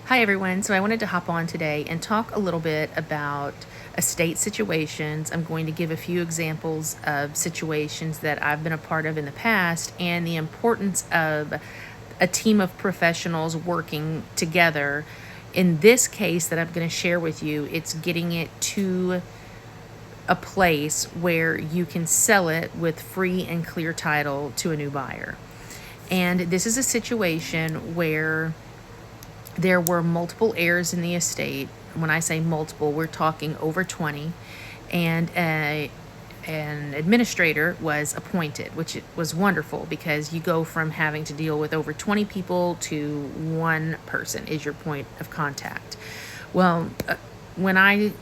Hi, everyone. So I wanted to hop on today and talk a little bit about estate situations. I'm going to give a few examples of situations that I've been a part of in the past and the importance of a team of professionals working together. In this case that I'm going to share with you, it's getting it to a place where you can sell it with free and clear title to a new buyer. And this is a situation where there were multiple heirs in the estate. When I say multiple, we're talking over 20. And an administrator was appointed, which was wonderful because you go from having to deal with over 20 people to one person is your point of contact. Well, when I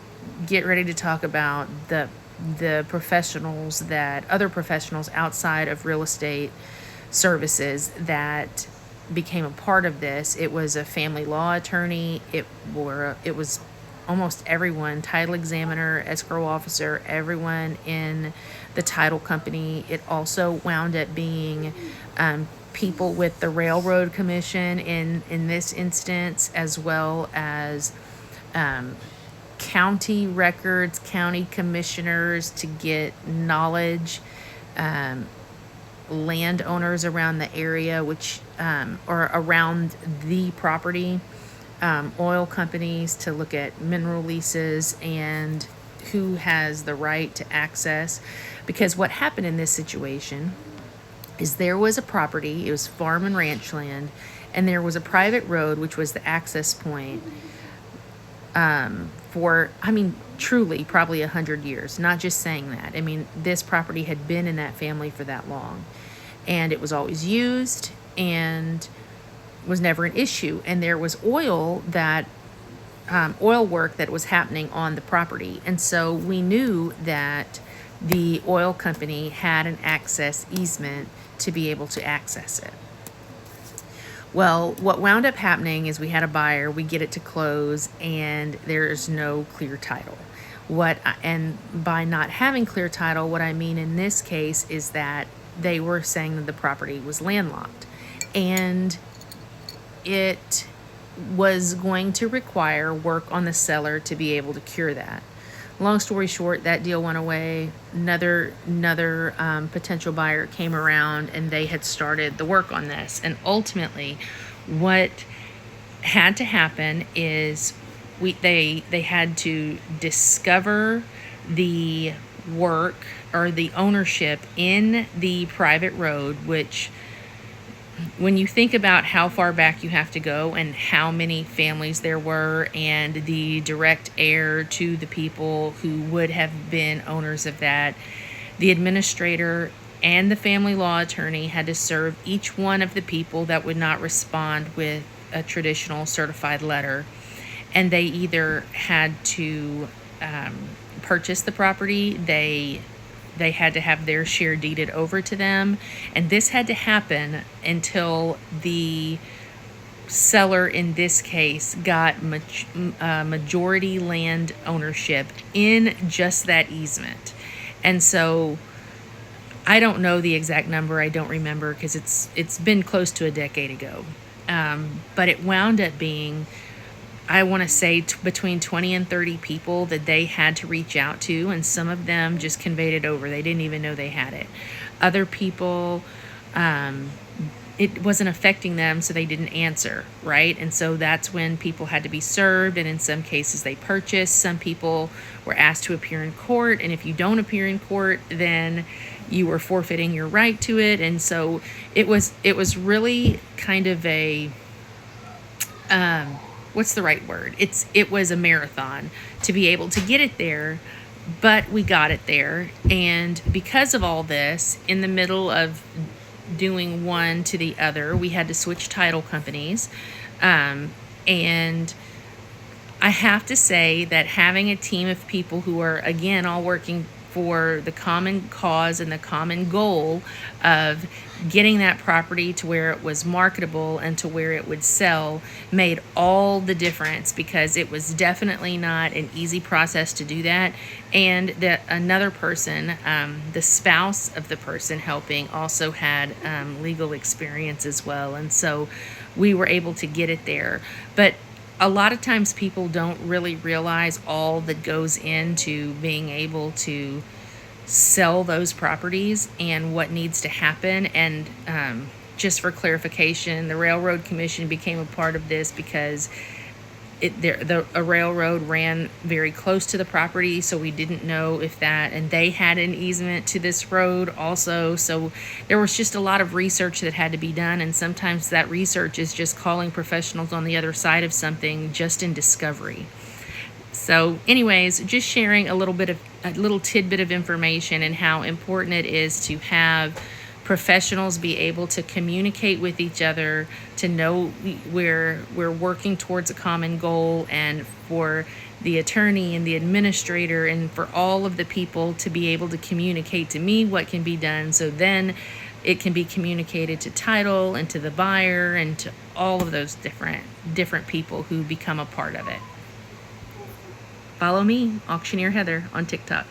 get ready to talk about the professionals that other professionals outside of real estate services that became a part of this, it was a family law attorney, it was almost everyone, title examiner, escrow officer, everyone in the title company. It also wound up being people with the railroad commission in this instance, as well as county records, county commissioners to get knowledge, landowners around the area, which or around the property, oil companies to look at mineral leases and who has the right to access. Because what happened in this situation is there was a property, it was farm and ranch land, and there was a private road, which was the access point for, truly probably 100 years. Not just saying that. I mean, this property had been in that family for that long, and it was always used and was never an issue. And there was oil work that was happening on the property, and so we knew that the oil company had an access easement to be able to access it. Well, what wound up happening is we had a buyer, we get it to close, and there's no clear title. And by not having clear title, what I mean in this case is that they were saying that the property was landlocked, and it was going to require work on the seller to be able to cure that. Long story short, that deal went away. Another potential buyer came around, and they had started the work on this. And ultimately, what had to happen is they had to discover the work or the ownership in the private road, which, when you think about how far back you have to go and how many families there were and the direct heir to the people who would have been owners of that, the administrator and the family law attorney had to serve each one of the people that would not respond with a traditional certified letter. And they either had to purchase the property, they had to have their share deeded over to them. And this had to happen until the seller in this case got majority land ownership in just that easement. And so I don't know the exact number. I don't remember because it's been close to a decade ago. But it wound up being, I want to say between 20 and 30 people that they had to reach out to, and some of them just conveyed it over. They didn't even know they had it. Other people, it wasn't affecting them, so they didn't answer, right? And so that's when people had to be served, and in some cases they purchased. Some people were asked to appear in court, and if you don't appear in court, then you were forfeiting your right to it. And so it was really kind of a what's the right word? It was a marathon to be able to get it there, but we got it there. And because of all this, in the middle of doing one to the other, we had to switch title companies. And I have to say that having a team of people who are, again, all working for the common cause and the common goal of getting that property to where it was marketable and to where it would sell made all the difference, because it was definitely not an easy process to do that. And that another person, the spouse of the person helping, also had legal experience as well. And so we were able to get it there. But a lot of times people don't really realize all that goes into being able to sell those properties and what needs to happen. And just for clarification, the Railroad Commission became a part of this because a railroad ran very close to the property, so we didn't know if that, and they had an easement to this road also. So there was just a lot of research that had to be done, and sometimes that research is just calling professionals on the other side of something just in discovery. So anyways, just sharing a little tidbit of information and how important it is to have professionals be able to communicate with each other, to know we're working towards a common goal, and for the attorney and the administrator and for all of the people to be able to communicate to me what can be done, so then it can be communicated to title and to the buyer and to all of those different people who become a part of it. Follow me, Auctioneer Heather, on TikTok.